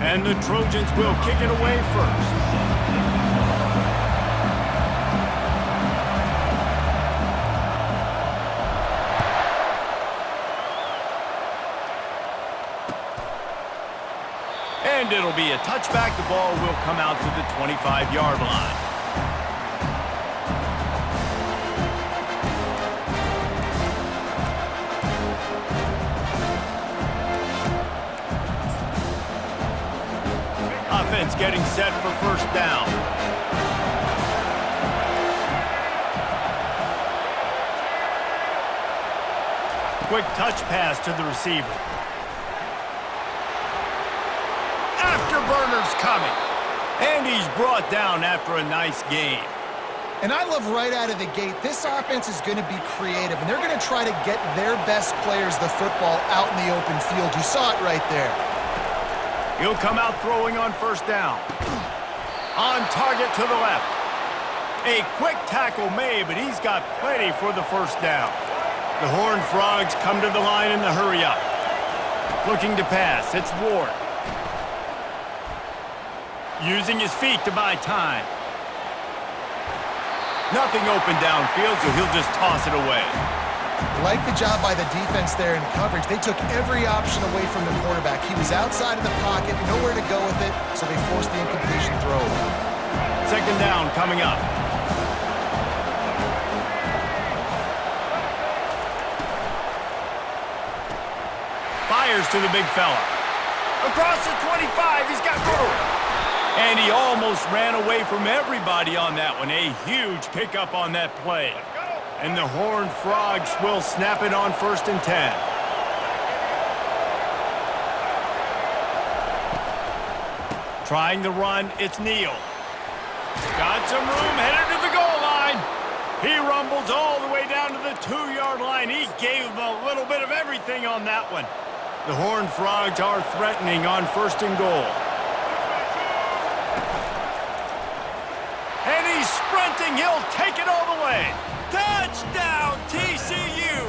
And the Trojans will kick it away first. And it'll be a touchback. The ball will come out to the 25-yard line. Offense getting set for first down. Quick touch pass to the receiver. Afterburner's coming. And he's brought down after a nice gain. And I love right out of the gate, this offense is going to be creative, and they're going to try to get their best players the football out in the open field. You saw it right there. He'll come out throwing on first down. On target to the left. A quick tackle made, but he's got plenty for the first down. The Horned Frogs come to the line in the hurry-up. Looking to pass. It's Ward. Using his feet to buy time. Nothing open downfield, so he'll just toss it away. Like the job by the defense there in coverage. They took every option away from the quarterback. He was outside of the pocket, nowhere to go with it, so they forced the incompletion throw. Second down coming up. Fires to the big fella. Across the 25, he's got room. And he almost ran away from everybody on that one. A huge pickup on that play. And the Horned Frogs will snap it on 1st and 10. Trying the run, it's Neal. Got some room, headed to the goal line. He rumbles all the way down to the 2-yard line. He gave him a little bit of everything on that one. The Horned Frogs are threatening on 1st and goal. And he's sprinting. He'll take it all the way. Touchdown, TCU!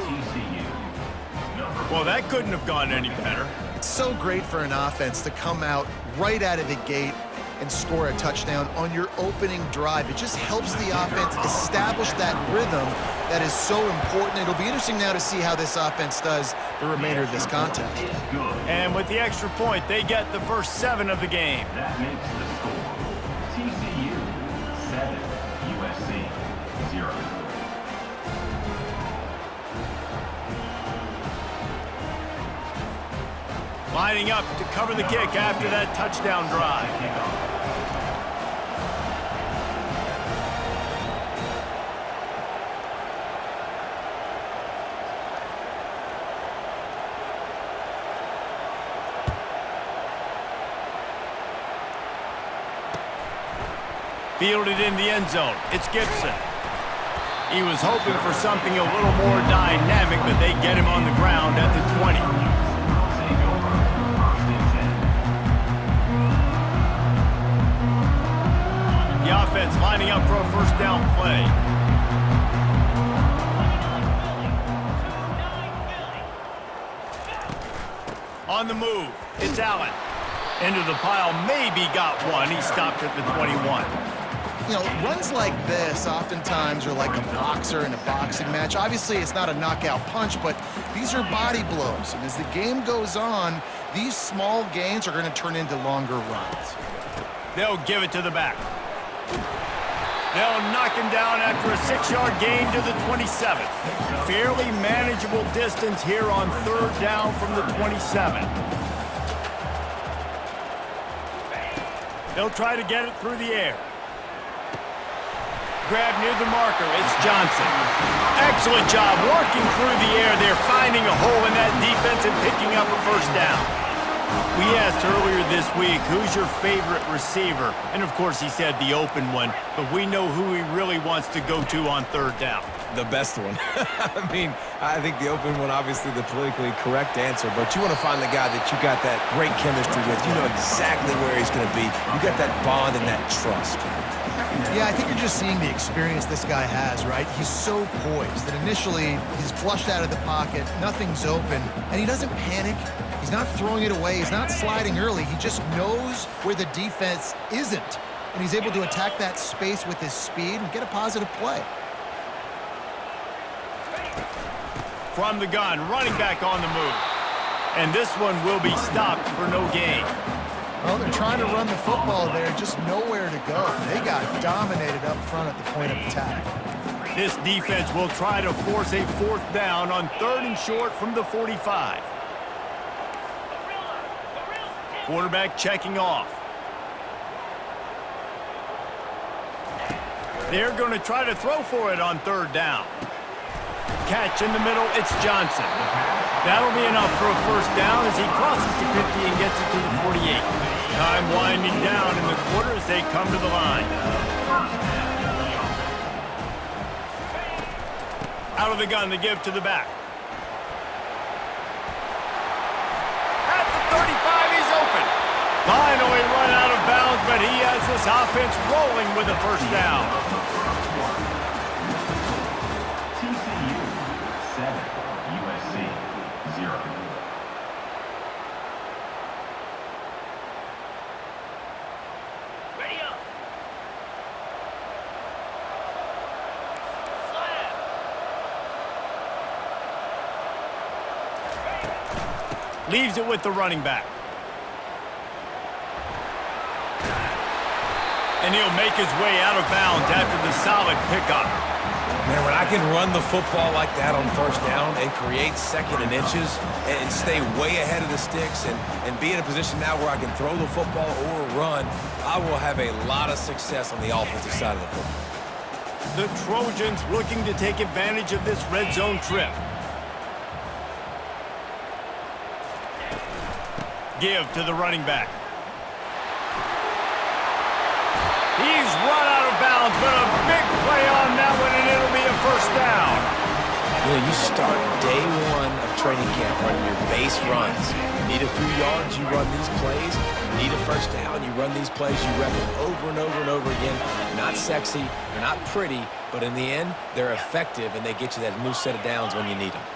Well, that couldn't have gone any better. It's so great for an offense to come out right out of the gate and score a touchdown on your opening drive. It just helps the offense establish that rhythm that is so important. It'll be interesting now to see how this offense does the remainder of this contest. And with the extra point, they get the first 7 of the game. That makes the score TCU 7, USC 0. Lining up to cover the kick after that touchdown drive. Fielded in the end zone. It's Gibson. He was hoping for something a little more dynamic, but they get him on the ground at the 20. The offense lining up for a first down play. On the move, it's Allen. Into the pile, maybe got one. He stopped at the 21. You know, runs like this oftentimes are like a boxer in a boxing match. Obviously, it's not a knockout punch, but these are body blows. And as the game goes on, these small gains are going to turn into longer runs. They'll give it to the back. They'll knock him down after a 6-yard gain to the 27. Fairly manageable distance here on 3rd down from the 27. They'll try to get it through the air. Grab near the marker. It's Johnson. Excellent job working through the air. They're finding a hole in that defense and picking up a first down. We asked earlier this week, who's your favorite receiver? And, of course, he said the open one, but we know who he really wants to go to on 3rd down. The best one. I mean, I think the open one, obviously the politically correct answer, but you want to find the guy that you got that great chemistry with. You know exactly where he's going to be. You got that bond and that trust. Yeah, I think you're just seeing the experience this guy has, right? He's so poised that initially he's flushed out of the pocket, nothing's open, and he doesn't panic. He's not throwing it away. He's not sliding early. He just knows where the defense isn't. And he's able to attack that space with his speed and get a positive play. From the gun, running back on the move. And this one will be stopped for no gain. Well, they're trying to run the football there, just nowhere to go. They got dominated up front at the point of attack. This defense will try to force a 4th down on 3rd and short from the 45. Quarterback checking off. They're going to try to throw for it on 3rd down. Catch in the middle, it's Johnson. That'll be enough for a 1st down as he crosses the 50 and gets it to the 48. Time winding down in the quarter as they come to the line. Out of the gun, the give to the back. At the 35, he's open. Finally run out of bounds, but he has this offense rolling with a 1st down. TCU 7, USC 0. Leaves it with the running back. And he'll make his way out of bounds after the solid pickup. Man, when I can run the football like that on 1st down and create 2nd and inches and stay way ahead of the sticks and be in a position now where I can throw the football or run, I will have a lot of success on the offensive side of the football. The Trojans looking to take advantage of this red zone trip. Give to the running back. He's run out of bounds, but a big play on that one, and it'll be a 1st down. You know, you start day 1 of training camp running your base runs. You need a few yards, you run these plays. You need a 1st down, you run these plays. You rep them over and over and over again. They're not sexy, they're not pretty, but in the end, they're effective, and they get you that new set of downs when you need them.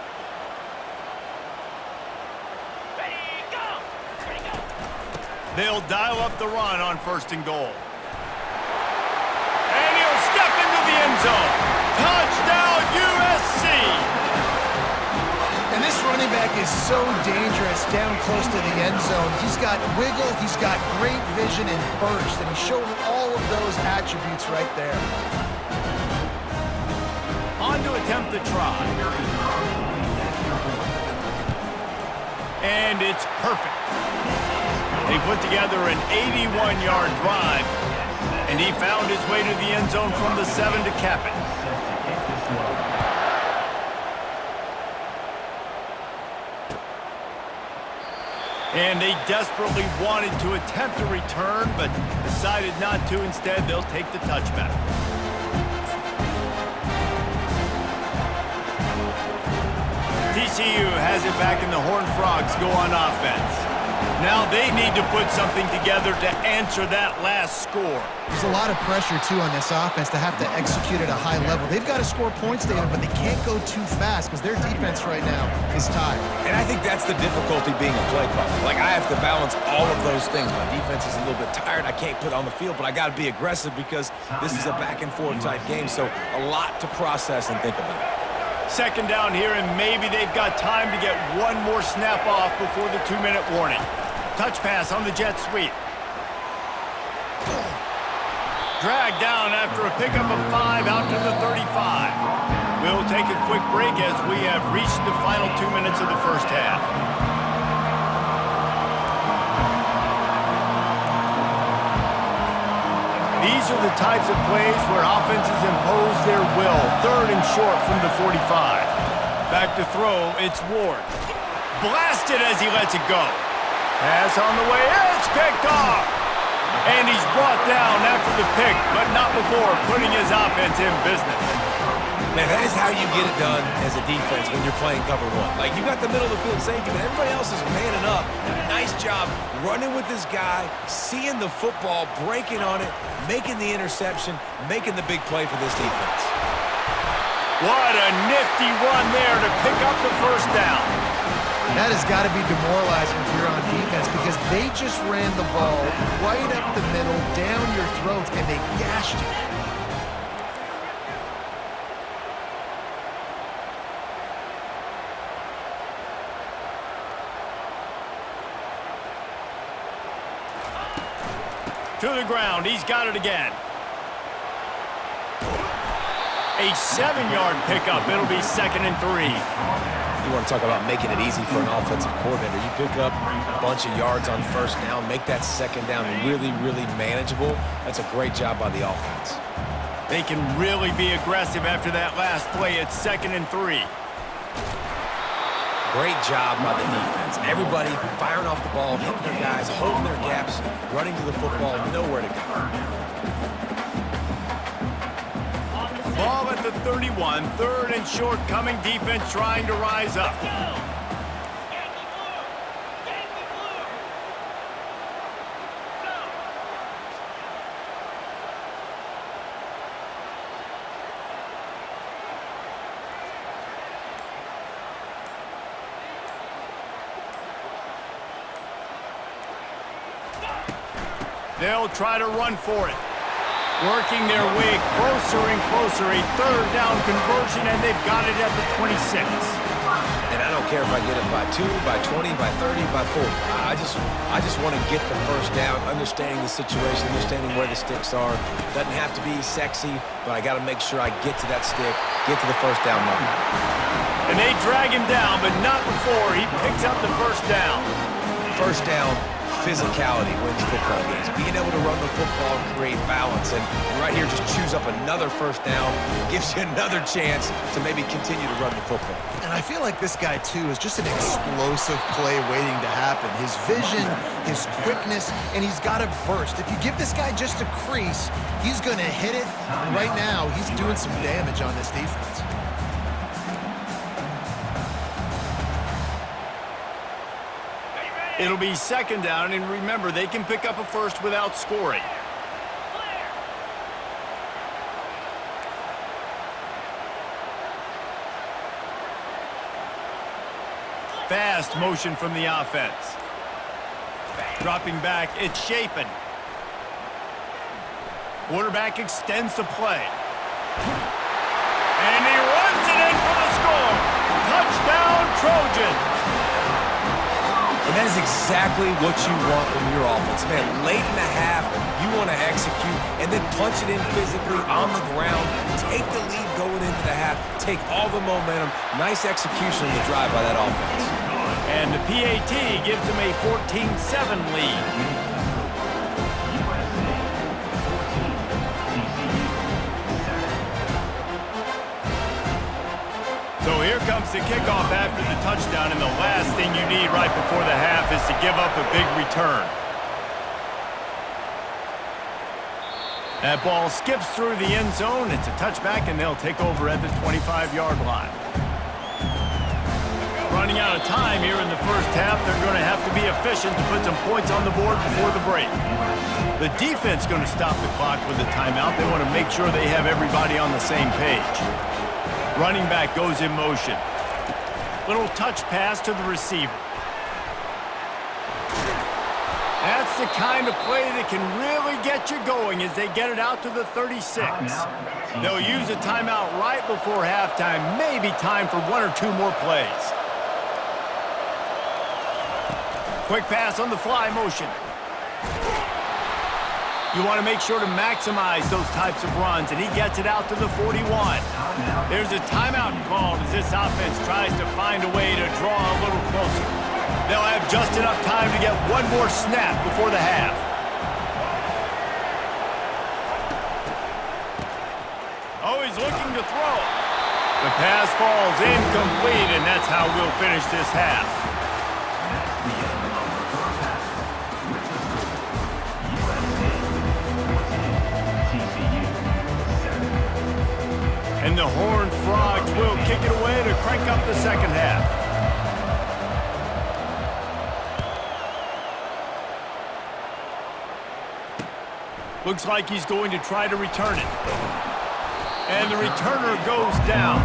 They'll dial up the run on 1st and goal. And he'll step into the end zone. Touchdown, USC! And this running back is so dangerous down close to the end zone. He's got wiggle, he's got great vision and burst, and he showed all of those attributes right there. On to attempt the try. And it's perfect. They put together an 81-yard drive, and he found his way to the end zone from the 7 to cap it. And they desperately wanted to attempt a return, but decided not to. Instead, they'll take the touchback. TCU has it back, and the Horned Frogs go on offense. Now they need to put something together to answer that last score. There's a lot of pressure, too, on this offense to have to execute at a high level. They've got to score points, David, but they can't go too fast because their defense right now is tired. And I think that's the difficulty being a play caller. Like, I have to balance all of those things. My defense is a little bit tired. I can't put on the field, but I got to be aggressive because this is a back-and-forth type game, so a lot to process and think about. 2nd down here, and maybe they've got time to get one more snap off before the 2-minute warning. Touch pass on the jet sweep. Dragged down after a pickup of 5 out to the 35. We'll take a quick break as we have reached the final 2 minutes of the 1st half. These are the types of plays where offenses impose their will. 3rd and short from the 45. Back to throw, it's Ward. Blasted as he lets it go. Pass on the way, it's picked off. And he's brought down after the pick, but not before putting his offense in business. Man, that is how you get it done as a defense when you're playing cover 1. Like, you got the middle of the field safety, but everybody else is manning up. Nice job running with this guy, seeing the football, breaking on it, making the interception, making the big play for this defense. What a nifty run there to pick up the 1st down. That has got to be demoralizing if you're on defense because they just ran the ball right up the middle, down your throats, and they gashed you. To the ground. He's got it again. A 7-yard pickup. It'll be 2nd and 3. You want to talk about making it easy for an offensive coordinator. You pick up a bunch of yards on first down, make that second down really, really manageable. That's a great job by the offense. They can really be aggressive after that last play. It's 2nd and 3. Great job by the defense. Everybody firing off the ball, hitting their guys, holding their gaps, running to the football, nowhere to go. Ball at the 31, 3rd and short coming. Defense trying to rise up. They'll try to run for it. Working their way closer and closer. A 3rd down conversion, and they've got it at the 26. And I don't care if I get it by 2, by 20, by 30, by 40. I just want to get the first down, understanding the situation, understanding where the sticks are. Doesn't have to be sexy, but I got to make sure I get to that stick, get to the first down line. And they drag him down, but not before he picks up the first down. First down, physicality wins football games. Being able to run the football and create balance. And right here, just choose up another first down, gives you another chance to maybe continue to run the football. And I feel like this guy, too, is just an explosive play waiting to happen. His vision, his quickness, and he's got to burst. If you give this guy just a crease, he's going to hit it. And right now, he's doing some damage on this defense. It'll be 2nd down, and remember, they can pick up a first without scoring. Fast motion from the offense. Dropping back, it's Shapen. Quarterback extends the play. And he runs it in for the score. Touchdown, Trojans. And that is exactly what you want from your offense. Man, late in the half, you want to execute and then punch it in physically on the ground, take the lead going into the half, take all the momentum. Nice execution in the drive by that offense. And the PAT gives them a 14-7 lead. So here comes the kickoff after the touchdown, and the last thing you need right before the half is to give up a big return. That ball skips through the end zone. It's a touchback, and they'll take over at the 25-yard line. Running out of time here in the first half, they're going to have to be efficient to put some points on the board before the break. The defense is going to stop the clock with a timeout. They want to make sure they have everybody on the same page. Running back goes in motion. Little touch pass to the receiver. That's the kind of play that can really get you going as they get it out to the 36. They'll use a timeout right before halftime. Maybe time for 1 or 2 more plays. Quick pass on the fly motion. You want to make sure to maximize those types of runs, and he gets it out to the 41. There's a timeout called as this offense tries to find a way to draw a little closer. They'll have just enough time to get one more snap before the half. Oh, he's looking to throw. The pass falls incomplete, and that's how we'll finish this half. And the Horned Frogs will kick it away to crank up the second half. Looks like he's going to try to return it. And the returner goes down.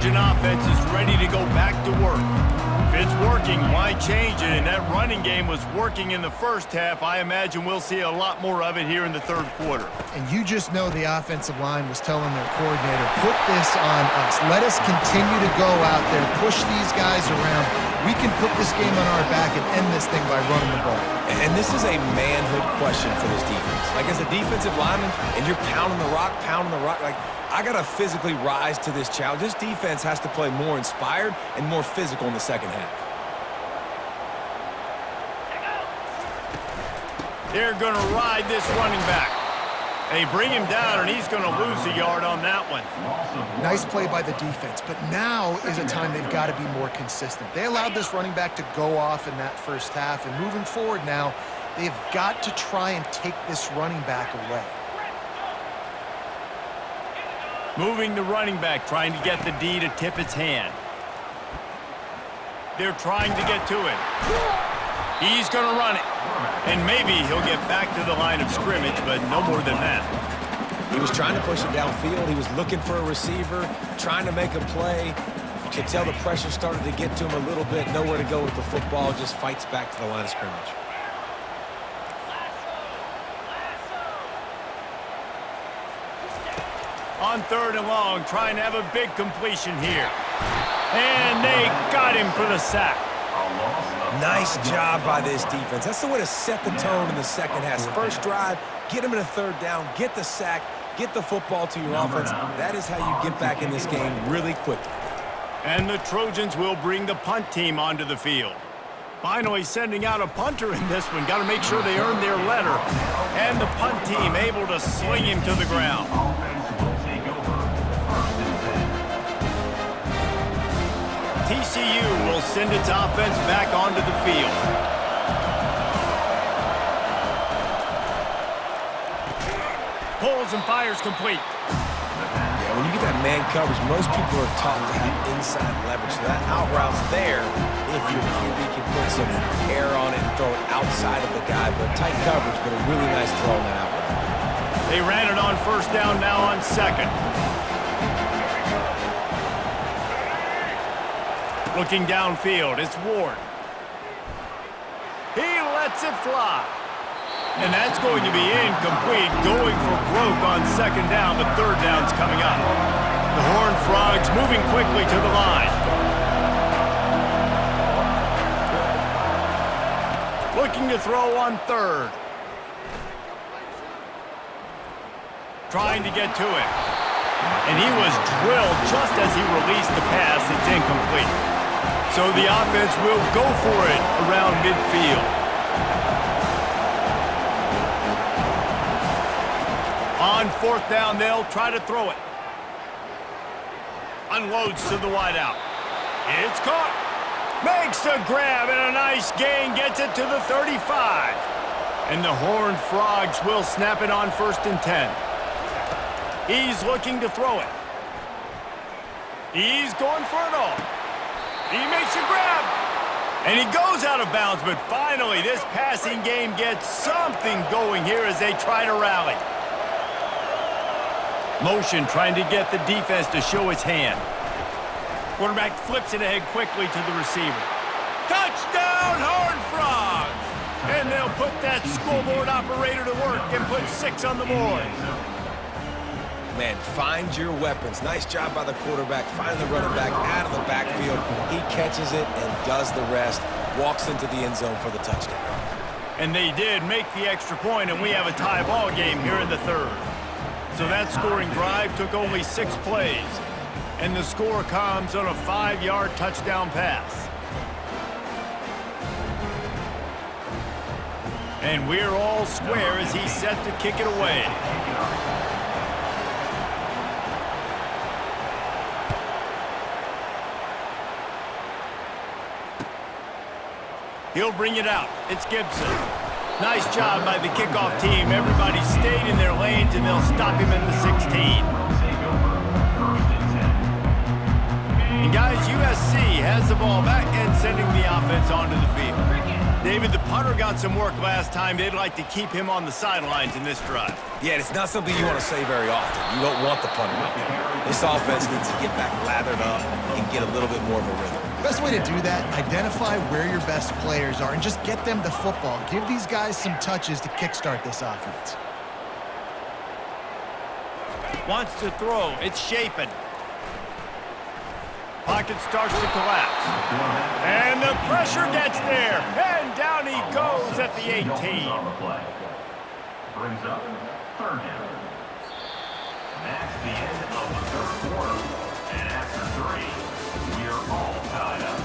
Trojan offense is ready to go back to work. If it's working, why change it? And that running game was working in the first half. I imagine we'll see a lot more of it here in the third quarter. And you just know the offensive line was telling their coordinator, put this on us. Let us continue to go out there, push these guys around. We can put this game on our back and end this thing by running the ball. And this is a manhood question for this defense. Like, as a defensive lineman, and you're pounding the rock, like, I got to physically rise to this challenge. This defense has to play more inspired and more physical in the second half. They're going to ride this running back. They bring him down, and he's going to lose a yard on that one. Nice play by the defense, but now is a time they've got to be more consistent. They allowed this running back to go off in that first half, and moving forward now, they've got to try and take this running back away. Moving the running back, trying to get the D to tip its hand. They're trying to get to it. He's going to run it. And maybe he'll get back to the line of scrimmage, but no more than that. He was trying to push it downfield. He was looking for a receiver, trying to make a play. You could tell the pressure started to get to him a little bit. Nowhere to go with the football, just fights back to the line of scrimmage. On third and long, trying to have a big completion here. And they got him for the sack. Nice job by this defense. That's the way to set the tone in the second half. First drive, get him in a third down, get the sack, get the football to your offense. That is how you get back in this game really quickly. And the Trojans will bring the punt team onto the field. Finally sending out a punter in this one. Got to make sure they earn their letter. And the punt team able to sling him to the ground. TCU will send its offense back onto the field. Pulls and fires complete. Yeah, when you get that man coverage, most people are taught to have inside leverage. So that out route's there if your QB can put some air on it and throw it outside of the guy. But tight coverage, but a really nice throw on that out route. They ran it on first down, now on second. Looking downfield, it's Ward. He lets it fly. And that's going to be incomplete, going for broke on second down. The third down's coming up. The Horned Frogs moving quickly to the line. Looking to throw on third. Trying to get to it. And he was drilled just as he released the pass. It's incomplete. So the offense will go for it around midfield. On fourth down, they'll try to throw it. Unloads to the wideout. It's caught. Makes the grab and a nice gain. Gets it to the 35. And the Horned Frogs will snap it on first and 10. He's looking to throw it. He's going for it all. He makes a grab, and he goes out of bounds, but finally this passing game gets something going here as they try to rally. Motion trying to get the defense to show its hand. Quarterback flips it ahead quickly to the receiver. Touchdown, Horned Frogs! And they'll put that scoreboard operator to work and put 6 on the board. Man, find your weapons. Nice job by the quarterback. Find the running back out of the backfield. He catches it and does the rest. Walks into the end zone for the touchdown. And they did make the extra point, and we have a tie ball game here in the third. So that scoring drive took only 6 plays. And the score comes on a 5-yard touchdown pass. And we're all square as he's set to kick it away. He'll bring it out. It's Gibson. Nice job by the kickoff team. Everybody stayed in their lanes, and they'll stop him at the 16. And guys, USC has the ball back and sending the offense onto the field. David, the punter got some work last time. They'd like to keep him on the sidelines in this drive. Yeah, it's not something you want to say very often. You don't want the punter out there. This offense needs to get back lathered up and get a little bit more of a rhythm. Best way to do that, identify where your best players are and just get them the football. Give these guys some touches to kickstart this offense. Wants to throw. It's Shapen. Pocket starts to collapse. And the pressure gets there. And down he goes at the 18. On the play. Brings up third down. That's the end of the third quarter. And after 3, we are all tied up.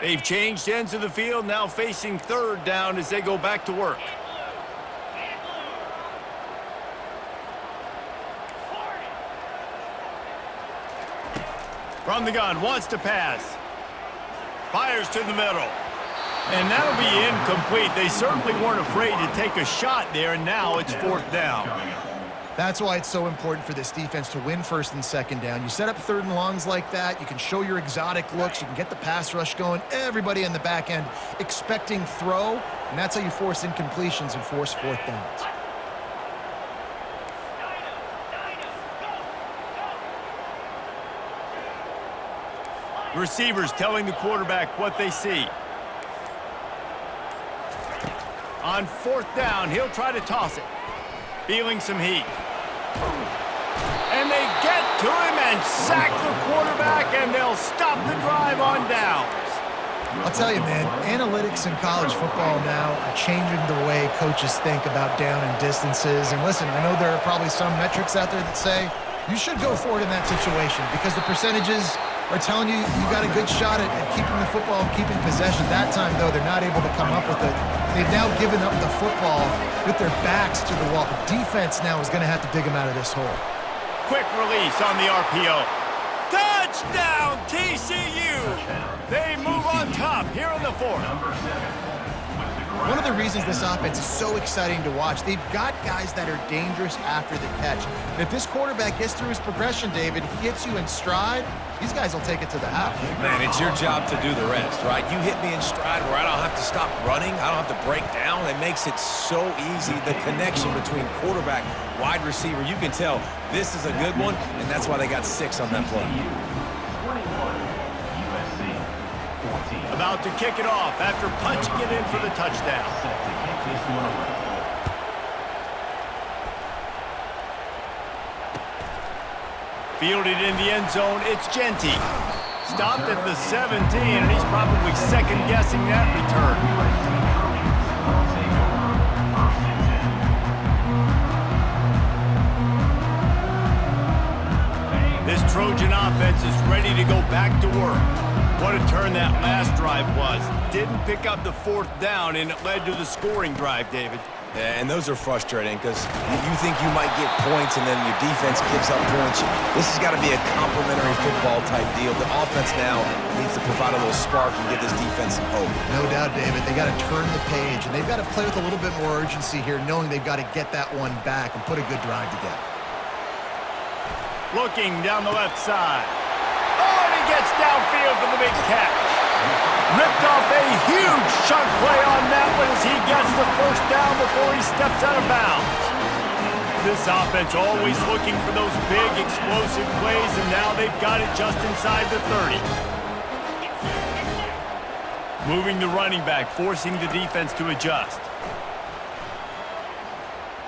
They've changed ends of the field, now facing third down as they go back to work. From the gun, wants to pass. Fires to the middle. And that'll be incomplete. They certainly weren't afraid to take a shot there, and now it's fourth down. That's why it's so important for this defense to win first and second down. You set up third and longs like that, you can show your exotic looks, you can get the pass rush going, everybody on the back end expecting throw, and that's how you force incompletions and force fourth downs. Receivers telling the quarterback what they see. On fourth down, he'll try to toss it. Feeling some heat. And they get to him and sack the quarterback, and they'll stop the drive on downs. I'll tell you, man, analytics in college football now are changing the way coaches think about down and distances. And listen, I know there are probably some metrics out there that say you should go for it in that situation because the percentages are telling you you got a good shot at keeping the football and keeping possession. That time, though, they're not able to come up with it. They've now given up the football with their backs to the wall. The defense now is going to have to dig them out of this hole. Quick release on the RPO. Touchdown, TCU! They move on top here in the fourth. One of the reasons this offense is so exciting to watch, they've got guys that are dangerous after the catch. And if this quarterback gets through his progression, David, he hits you in stride, these guys will take it to the house. Man, it's your job to do the rest, right? You hit me in stride where I don't have to stop running. I don't have to break down. It makes it so easy. The connection between quarterback, wide receiver, you can tell this is a good one, and that's why they got 6 on that play. 21, USC 14. About to kick it off after punching it in for the touchdown. Set to kick this one away. Fielded in the end zone, it's Genty. Stopped at the 17, and he's probably second-guessing that return. This Trojan offense is ready to go back to work. What a turn that last drive was. Didn't pick up the fourth down, and it led to the scoring drive, David. Yeah, and those are frustrating because you think you might get points and then your defense gives up points. This has got to be a complementary football type deal. The offense now needs to provide a little spark and give this defense some hope. No doubt, David. They got to turn the page, and they've got to play with a little bit more urgency here, knowing they've got to get that one back and put a good drive together. Looking down the left side. Oh, and he gets downfield for the big catch. Ripped off a huge chunk play on that one as he gets the first down before he steps out of bounds. This offense always looking for those big explosive plays, and now they've got it just inside the 30. Moving the running back, forcing the defense to adjust.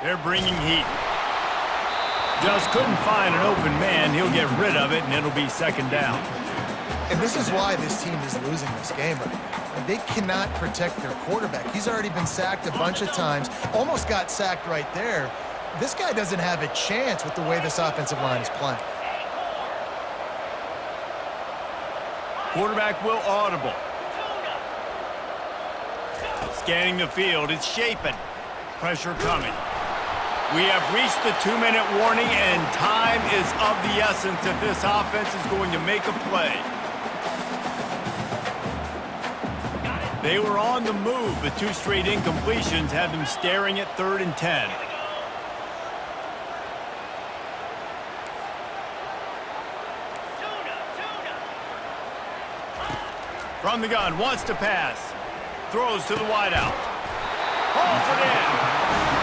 They're bringing heat. Just couldn't find an open man. He'll get rid of it, and it'll be second down. And this is why this team is losing this game. They cannot protect their quarterback. He's already been sacked a bunch of times, almost got sacked right there. This guy doesn't have a chance with the way this offensive line is playing. Quarterback will audible. Scanning the field, it's Shapen. Pressure coming. We have reached the 2-minute warning, and time is of the essence if this offense is going to make a play. They were on the move, but 2 straight incompletions have them staring at 3rd and 10. From the gun, wants to pass. Throws to the wideout. Pulls it in.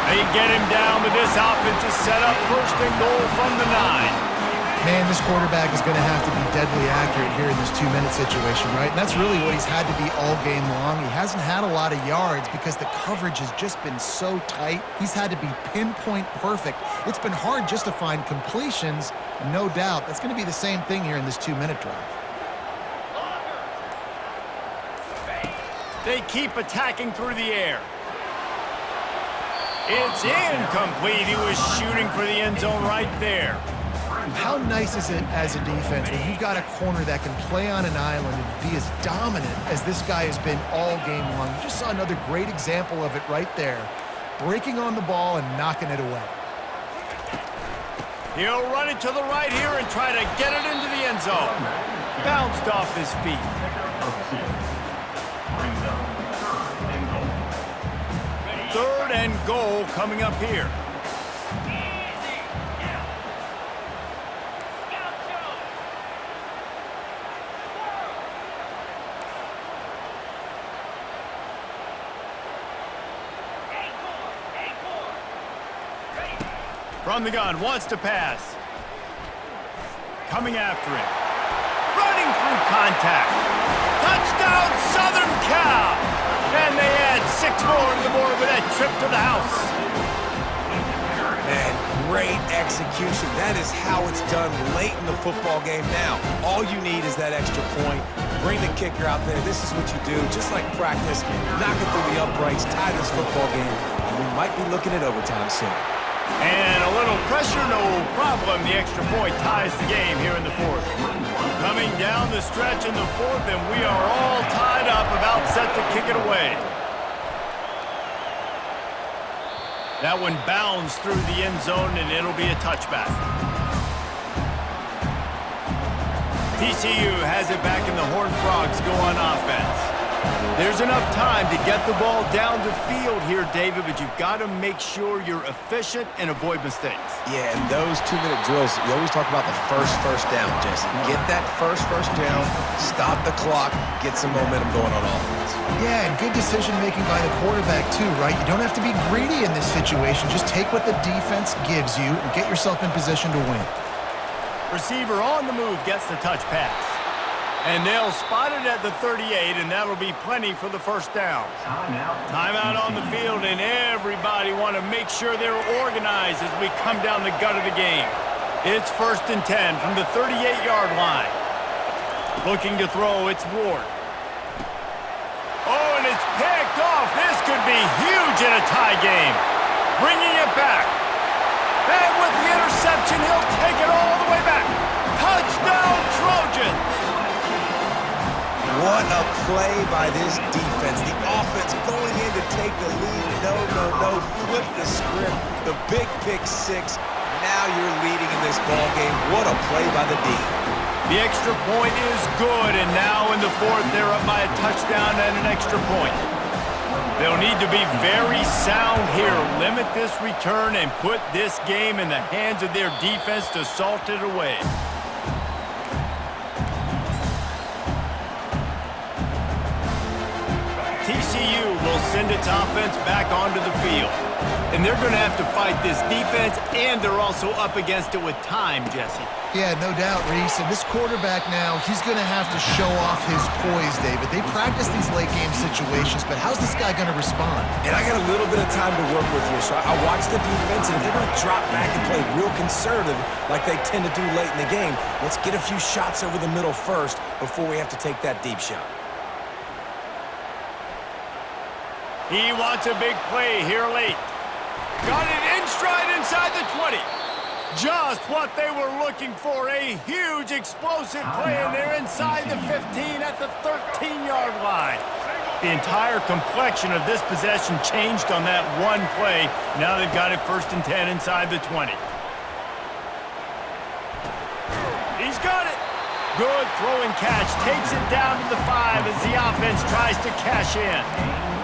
They get him down, but this offense is set up 1st and goal from the 9. Man, this quarterback is going to have to be deadly accurate here in this 2-minute situation, right? And that's really what he's had to be all game long. He hasn't had a lot of yards because the coverage has just been so tight. He's had to be pinpoint perfect. It's been hard just to find completions, no doubt. That's going to be the same thing here in this 2-minute drive. They keep attacking through the air. It's incomplete. He was shooting for the end zone right there. How nice is it as a defense when you've got a corner that can play on an island and be as dominant as this guy has been all game long? You just saw another great example of it right there. Breaking on the ball and knocking it away. He'll run it to the right here and try to get it into the end zone. Bounced off his feet. Third and goal coming up here. From the gun, wants to pass. Coming after him. Running through contact. Touchdown, Southern Cal! And they add 6 more to the board with that trip to the house. Man, great execution. That is how it's done late in the football game now. All you need is that extra point. Bring the kicker out there. This is what you do. Just like practice, knock it through the uprights, tie this football game, and we might be looking at overtime soon. And a little pressure, no problem. The extra point ties the game here in the 4th. Coming down the stretch in the 4th, and we are all tied up, about set to kick it away. That one bounds through the end zone, and it'll be a touchback. TCU has it back, and the Horned Frogs go on offense. There's enough time to get the ball down the field here, David, but you've got to make sure you're efficient and avoid mistakes. Yeah, and those 2-minute drills, you always talk about the first down, Jesse. Get that first down, stop the clock, get some momentum going on offense. Yeah, and good decision-making by the quarterback, too, right? You don't have to be greedy in this situation. Just take what the defense gives you and get yourself in position to win. Receiver on the move gets the touch pass. And they'll spot it at the 38, and that'll be plenty for the 1st down. Timeout on the field, and everybody want to make sure they're organized as we come down the gut of the game. It's 1st and 10 from the 38-yard line. Looking to throw, it's Ward. Oh, and it's picked off. This could be huge in a tie game. Bringing it back. And with the interception, he'll take it all the way back. Touchdown, Trojans! What a play by this defense. The offense going in to take the lead. No. Flip the script. The big pick 6. Now you're leading in this ball game. What a play by the D. The extra point is good, and now in the 4th, they're up by a touchdown and an extra point. They'll need to be very sound here. Limit this return and put this game in the hands of their defense to salt it away. TCU will send its offense back onto the field. And they're going to have to fight this defense, and they're also up against it with time, Jesse. Yeah, no doubt, Reese. And this quarterback now, he's going to have to show off his poise, David. They practice these late-game situations, but how's this guy going to respond? And I got a little bit of time to work with here, so I watch the defense, and if they're going to drop back and play real conservative like they tend to do late in the game, let's get a few shots over the middle first before we have to take that deep shot. He wants a big play here late. Got it in stride inside the 20. Just what they were looking for, a huge explosive play, and they're inside the 15 at the 13-yard line. The entire complexion of this possession changed on that one play. Now they've got it 1st and 10 inside the 20. He's got it. Good throwing catch. Takes it down to the 5 as the offense tries to cash in.